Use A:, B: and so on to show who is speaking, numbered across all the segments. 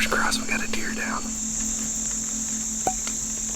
A: Fingers crossed we got a deer down.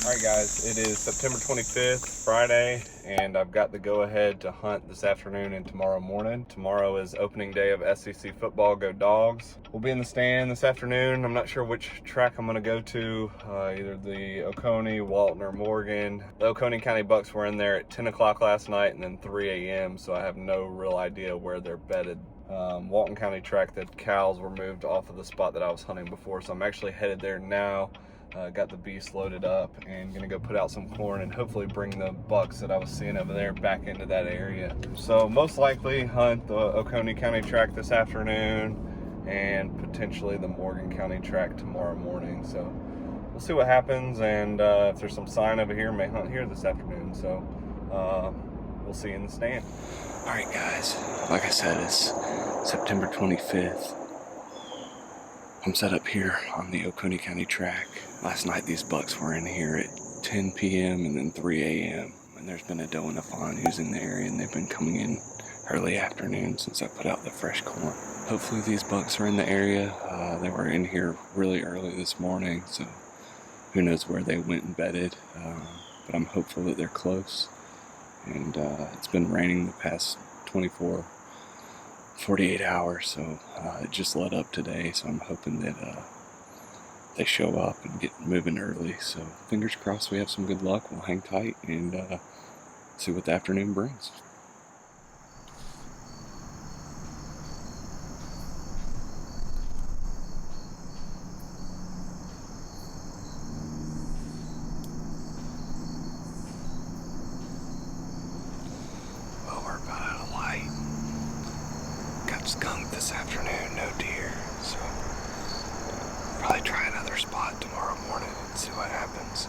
B: Alright guys, it is September 25th, Friday, and I've got the go-ahead to hunt this afternoon and tomorrow morning. Tomorrow is opening day of SEC football, go Dogs. We'll be in the stand this afternoon. I'm not sure which track I'm going to go to, either the Oconee, Walton, or Morgan. The Oconee County Bucks were in there at 10 o'clock last night and then 3 a.m., so I have no real idea where they're bedded. Walton County track, the cows were moved off of the spot that I was hunting before, so I'm actually headed there now. Got the beast loaded up and gonna go put out some corn and hopefully bring the bucks that I was seeing over there back into that area. So most likely hunt the Oconee County track this afternoon and potentially the Morgan County track tomorrow morning. So we'll see what happens, and if there's some sign over here, may hunt here this afternoon. So we'll see you in the stand.
A: All right guys, like I said, it's September 25th. I'm set up here on the Oconee County track. Last night these bucks were in here at 10 p.m. and then 3 a.m. and there's been a doe and a fawn who's in the area, and they've been coming in early afternoon since I put out the fresh corn. Hopefully these bucks are in the area. They were in here really early this morning, so who knows where they went and bedded, but I'm hopeful that they're close. And it's been raining the past 48 hours, so it just let up today, so I'm hoping that they show up and get moving early. So fingers crossed we have some good luck. We'll hang tight and see what the afternoon brings. Well, we're about out of light. Got skunk this afternoon, no deer, so probably try another spot tomorrow morning and see what happens.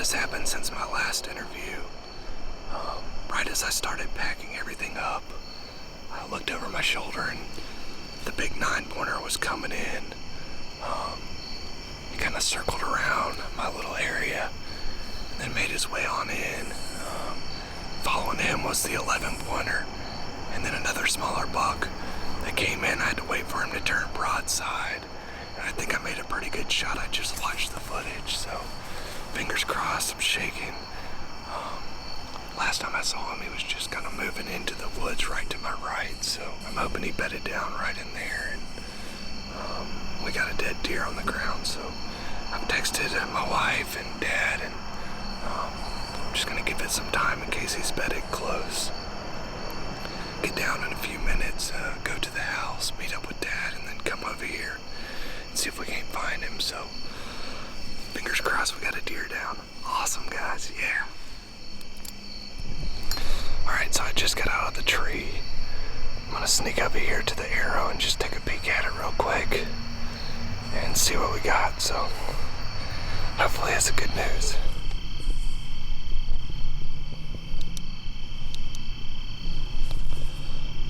A: has happened since my last interview. Right as I started packing everything up, I looked over my shoulder and the big 9-pointer was coming in. He kind of circled around my little area and then made his way on in. Following him was the 11-pointer and then another smaller buck that came in. I had to wait for him to turn broadside. And I think I made a pretty good shot. I just watched the footage, so fingers crossed, I'm shaking. Last time I saw him, he was just kind of moving into the woods right to my right, so I'm hoping he bedded down right in there. And we got a dead deer on the ground, so I've texted my wife and Dad, and I'm just gonna give it some time in case he's bedded close. Get down in a few minutes, go to the house, meet up with Dad, and then come over here and see if we can't find him. So fingers crossed we got a deer down. Awesome, guys, yeah. Alright, so I just got out of the tree. I'm gonna sneak over here to the arrow and just take a peek at it real quick and see what we got. So hopefully it's good news.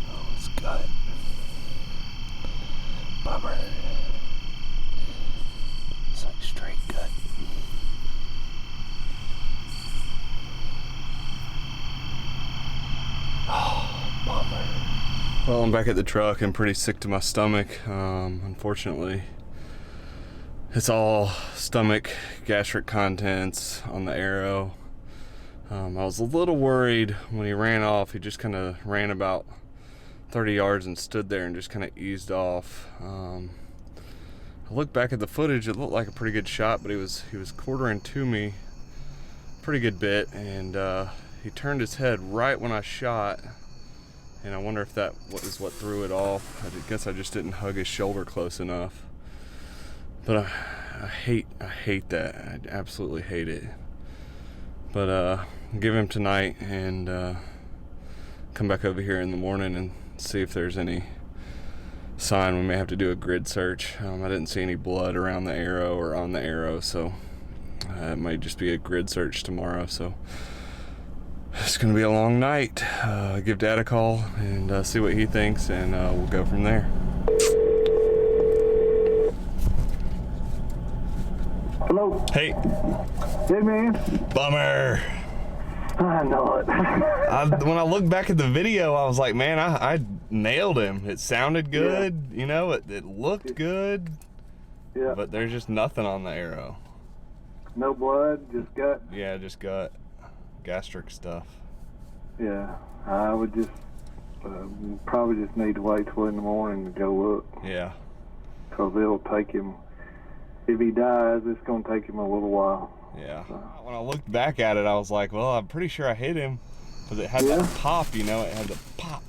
A: Oh, it's gut. Bummer. It's like straight gut. Oh, bummer. Well, I'm back at the truck and pretty sick to my stomach. Unfortunately, it's all stomach gastric contents on the arrow. I was a little worried when he ran off. He just kind of ran about 30 yards and stood there and just kind of eased off. I looked back at the footage. It looked like a pretty good shot, but he was quartering to me a pretty good bit, and he turned his head right when I shot, and I wonder if that was what threw it off. I guess I just didn't hug his shoulder close enough. But I hate that. I absolutely hate it. But give him tonight and come back over here in the morning and see if there's any sign. We may have to do a grid search. I didn't see any blood around the arrow or on the arrow, so it might just be a grid search tomorrow. So it's gonna be a long night. Give Dad a call and see what he thinks, and we'll go from there.
C: Hello.
A: Hey.
C: Hey, man.
A: Bummer.
C: I know it.
A: When I looked back at the video, I was like, man, I nailed him. It sounded good,
C: Yeah.
A: you know, it looked good,
C: Yeah.
A: but there's just nothing on the arrow.
C: No blood, just gut.
A: Yeah, just got gastric stuff.
C: Yeah. I would just probably just need to wait till in the morning to go look.
A: Yeah.
C: Because it'll take him, if he dies, it's going to take him a little while.
A: Yeah. When I looked back at it, I was like, well, I'm pretty sure I hit him, because it had that pop, you know, it had the pop.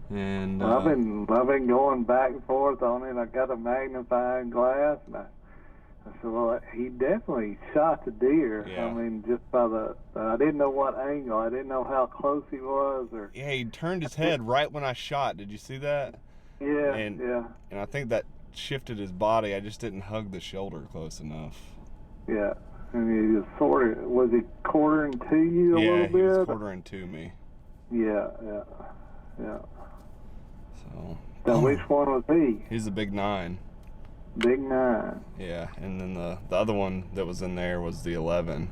A: And
C: Well, I've been going back and forth on it. I got a magnifying glass, and I said, well, he definitely shot the deer.
A: Yeah.
C: I mean, just by I didn't know what angle. I didn't know how close he was, or.
A: yeah, he turned his head right when I shot. Did you see that?
C: Yeah.
A: And I think that shifted his body. I just didn't hug the shoulder close enough.
C: Yeah. And he was was he quartering to you a little bit?
A: Yeah, he was quartering to me.
C: Yeah.
A: So.
C: Now, which one was he?
A: He's the big 9.
C: Big 9.
A: Yeah, and then the other one that was in there was the 11.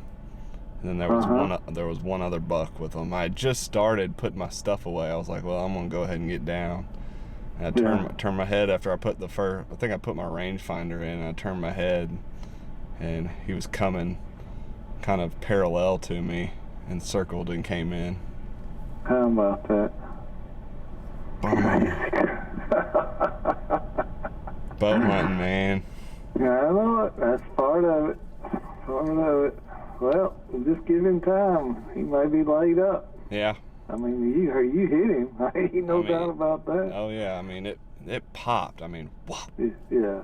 A: And then there was one other buck with him. I had just started putting my stuff away. I was like, well, I'm gonna go ahead and get down. And I turned my head after I put I think I put my rangefinder in, and I turned my head, and he was coming kind of parallel to me and circled and came in.
C: How about that?
A: Bow hunting, man.
C: Yeah, I know it. That's part of it. Well, just give him time. He may be laid up.
A: Yeah.
C: I mean, you hit him. Ain't no doubt about that.
A: Oh yeah, I mean it popped. I mean, whoop.
C: Yeah.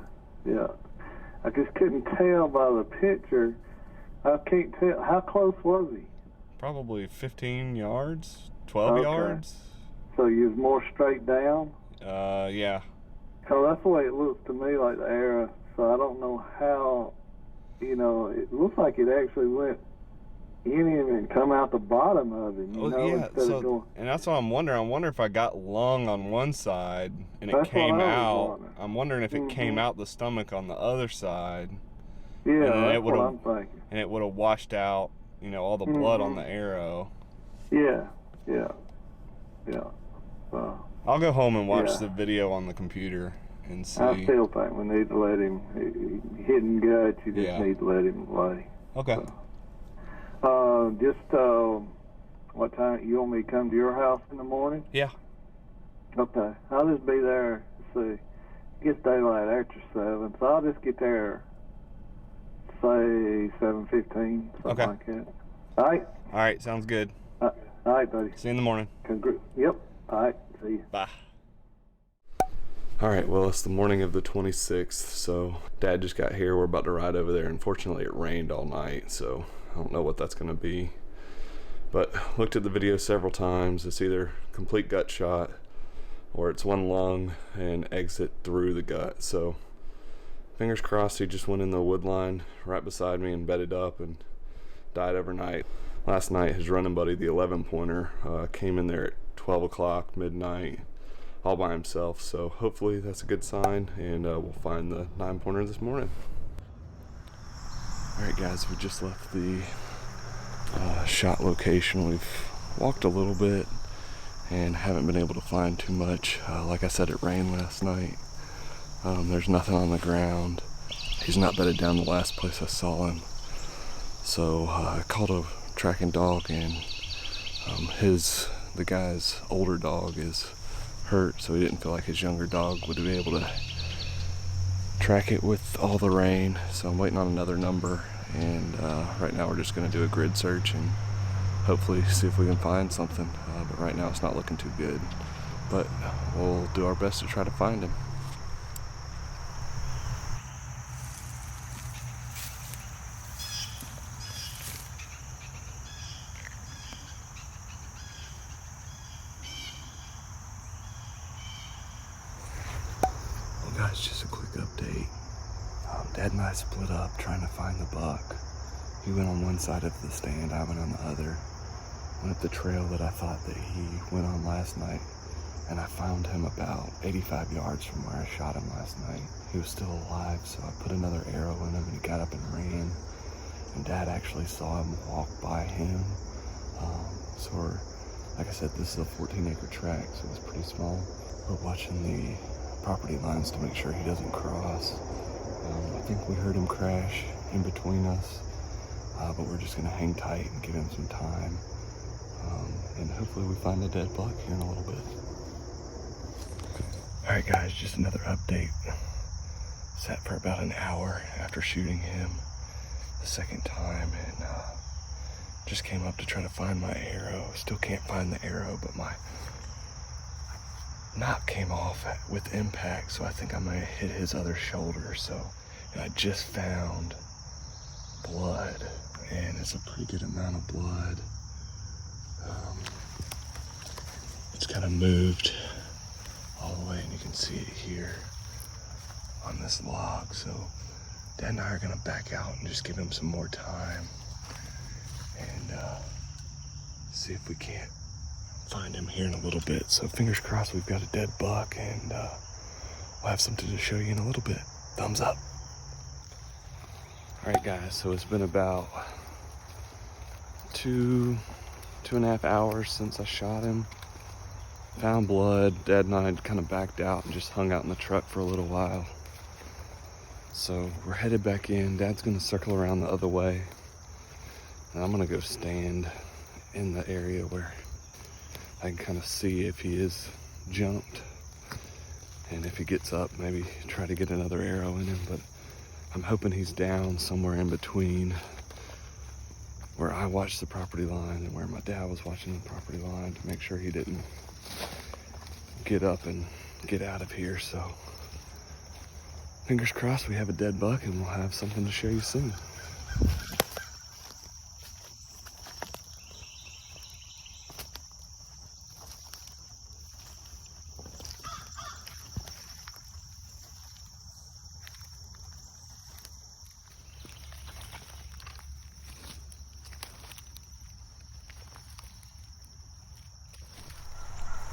C: I just couldn't tell by the picture. I can't tell. How close was he?
A: Probably 15 yards, 12 yards.
C: So you was more straight down?
A: Yeah.
C: So that's the way it looks to me, like the arrow. So I don't know how, it looks like it actually went didn't even come out the bottom of him, you know,
B: yeah,
C: instead of going.
B: and that's what I'm wondering. I wonder if I got lung on one side and it
C: That's
B: came
C: what I was
B: out.
C: wondering.
B: I'm wondering if it came out the stomach on the other side.
C: Yeah,
B: and then
C: that's what I'm thinking.
B: And it would have washed out, you know, all the blood on the arrow.
C: Yeah.
B: I'll go home and watch the video on the computer and see.
C: I still think we need to let him, hidden guts, you just need to let him lay.
B: Okay.
C: What time, you want me to come to your house in the morning?
B: Yeah.
C: Okay, I'll just be there, let's see, it gets daylight after 7, so I'll just get there, say 7:15, something like that. All right,
B: sounds good.
C: All right, buddy.
B: See you in the morning.
C: Yep, all right, see you.
B: Bye.
A: All right, well, it's the morning of the 26th, so Dad just got here. We're about to ride over there. Unfortunately, it rained all night, so I don't know what that's gonna be. But looked at the video several times. It's either complete gut shot or it's one lung and exit through the gut. So fingers crossed he just went in the wood line right beside me and bedded up and died overnight. Last night, his running buddy, the 11-pointer, came in there at 12 o'clock, midnight, all by himself. So hopefully that's a good sign, and we'll find the 9-pointer this morning. All right, guys, we just left the shot location. We've walked a little bit and haven't been able to find too much. Like I said, it rained last night. There's nothing on the ground. He's not bedded down the last place I saw him. So I called a tracking dog, and the guy's older dog is hurt, so he didn't feel like his younger dog would be able to track it with all the rain. So I'm waiting on another number, and right now we're just going to do a grid search and hopefully see if we can find something. But right now it's not looking too good, but we'll do our best to try to find him. Guys, just a quick update. Dad and I split up trying to find the buck. He went on one side of the stand, I went on the other. Went up the trail that I thought that he went on last night, and I found him about 85 yards from where I shot him last night. He was still alive, so I put another arrow in him, and he got up and ran. And Dad actually saw him walk by him. Like I said, this is a 14-acre tract, so it's pretty small. We're watching the property lines to make sure he doesn't cross. I think we heard him crash in between us, but we're just gonna hang tight and give him some time, and hopefully we find a dead buck here in a little bit. All right, guys, just another update. Sat for about an hour after shooting him the second time, and just came up to try to find my arrow. Still can't find the arrow, but my knock came off with impact, so I think I might have hit his other shoulder. And I just found blood, and it's a pretty good amount of blood. It's kind of moved all the way, and you can see it here on this log. So Dad and I are gonna back out and just give him some more time and see if we can't find him here in a little bit. So fingers crossed we've got a dead buck, and we'll have something to show you in a little bit. Thumbs up. All right, guys, so it's been about two and a half hours since I shot him. Found blood. Dad and I had kind of backed out and just hung out in the truck for a little while. So we're headed back in. Dad's gonna circle around the other way, and I'm gonna go stand in the area where I can kind of see if he is jumped, and if he gets up, maybe try to get another arrow in him. But I'm hoping he's down somewhere in between where I watched the property line and where my dad was watching the property line, to make sure he didn't get up and get out of here. So fingers crossed we have a dead buck, and we'll have something to show you soon.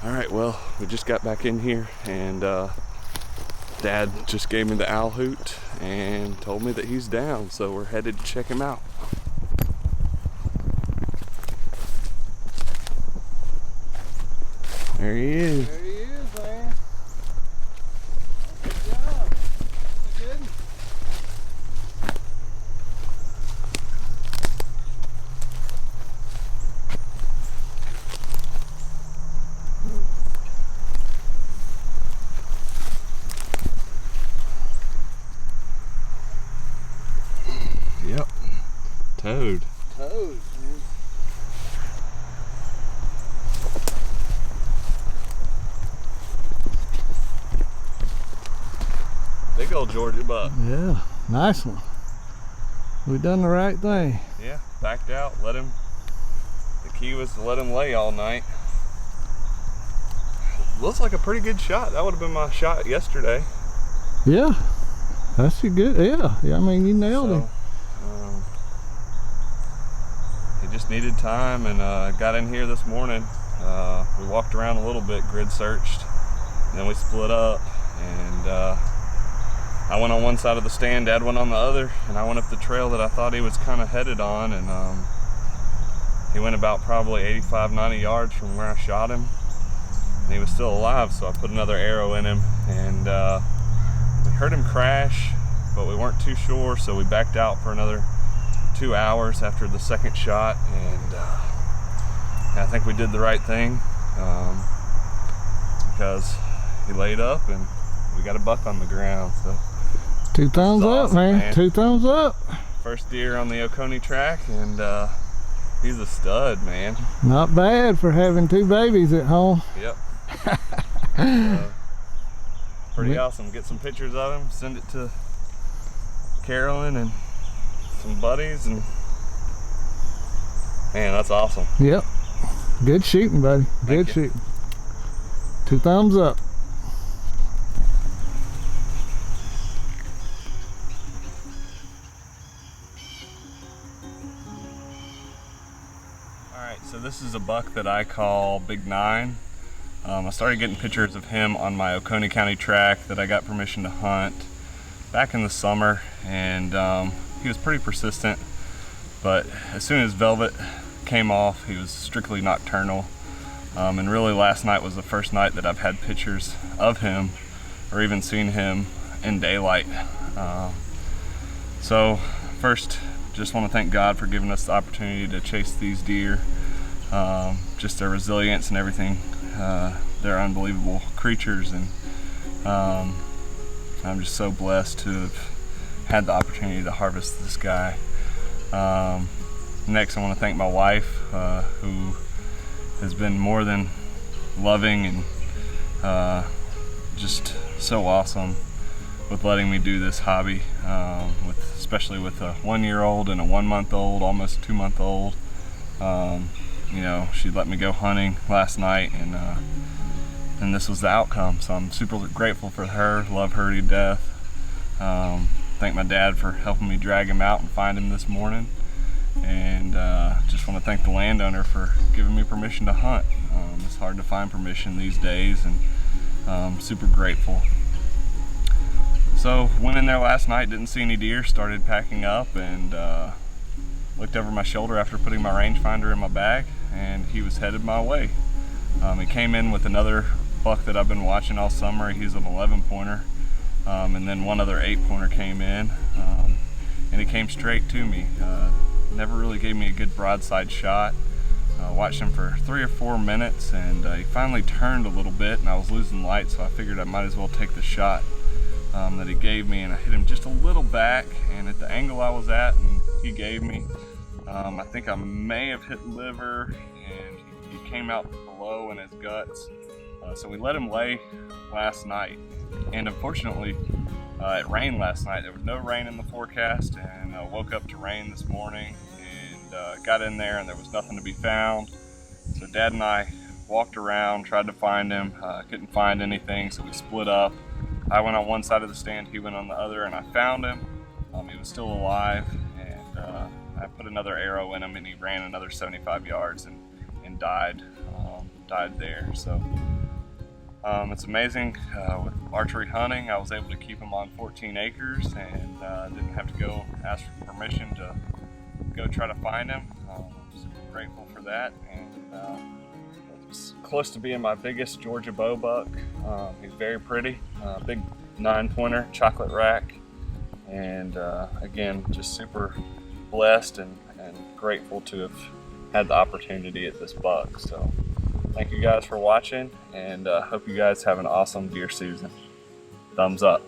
A: All right, well, we just got back in here and Dad just gave me the owl hoot and told me that he's down, so we're headed to check him out. There he is.
B: There he is, man. Good job. Good.
A: Yep. Toad.
B: Toad, man. Big old Georgia buck.
D: Yeah, nice one. We done the right thing.
B: Yeah, backed out, let him. The key was to let him lay all night. Looks like a pretty good shot. That would have been my shot yesterday.
D: Yeah, that's a good, yeah, I mean, you nailed him.
B: He just needed time and got in here this morning. We walked around a little bit, grid searched, and then we split up. And I went on one side of the stand, Dad went on the other, and I went up the trail that I thought he was kind of headed on, and he went about probably 85, 90 yards from where I shot him, and he was still alive, so I put another arrow in him, and we heard him crash, but we weren't too sure, so we backed out for another 2 hours after the second shot, and I think we did the right thing, because he laid up and we got a buck on the ground. So
D: 2 thumbs up,
B: awesome,
D: man. 2 thumbs up.
B: First deer on the Oconee track, and he's a stud, man.
D: Not bad for having 2 babies at home.
B: Yep. Pretty awesome. Get some pictures of him, send it to Carolyn and some buddies, and man, that's awesome.
D: Yep. Good shooting, buddy. Good shooting. 2 thumbs up.
B: Alright, so this is a buck that I call Big Nine. I started getting pictures of him on my Oconee County track that I got permission to hunt back in the summer, and he was pretty persistent, but as soon as velvet came off, he was strictly nocturnal, and really last night was the first night that I've had pictures of him or even seen him in daylight. So first, just want to thank God for giving us the opportunity to chase these deer. Just their resilience and everything. They're unbelievable creatures, and I'm just so blessed to have had the opportunity to harvest this guy. Next, I want to thank my wife, who has been more than loving and just so awesome with letting me do this hobby, especially with a 1-year-old and a 1-month-old, almost 2-month-old. You know, she let me go hunting last night, and this was the outcome. So I'm super grateful for her, love her to death. Thank my dad for helping me drag him out and find him this morning. And just want to thank the landowner for giving me permission to hunt. It's hard to find permission these days, and I'm super grateful. So went in there last night, didn't see any deer, started packing up, and looked over my shoulder after putting my rangefinder in my bag, and he was headed my way. He came in with another buck that I've been watching all summer. He's an 11-pointer, and then one other 8-pointer came in, and he came straight to me. Never really gave me a good broadside shot. Watched him for 3 or 4 minutes, and he finally turned a little bit, and I was losing light, so I figured I might as well take the shot that he gave me, and I hit him just a little back, and at the angle I was at and he gave me, I think I may have hit liver, and he came out below in his guts. So we let him lay last night, and unfortunately it rained last night. There was no rain in the forecast, and I woke up to rain this morning, and got in there and there was nothing to be found. So Dad and I walked around, tried to find him, couldn't find anything, so we split up. I went on one side of the stand, he went on the other, and I found him. He was still alive, and I put another arrow in him, and he ran another 75 yards and died there. So It's amazing. With archery hunting, I was able to keep him on 14 acres and didn't have to go ask for permission to go try to find him. I'm super grateful for that. And it's close to being my biggest Georgia bow buck. He's very pretty, big 9-pointer, chocolate rack. And again, just super blessed and grateful to have had the opportunity at this buck. So thank you guys for watching, and hope you guys have an awesome deer season. Thumbs up.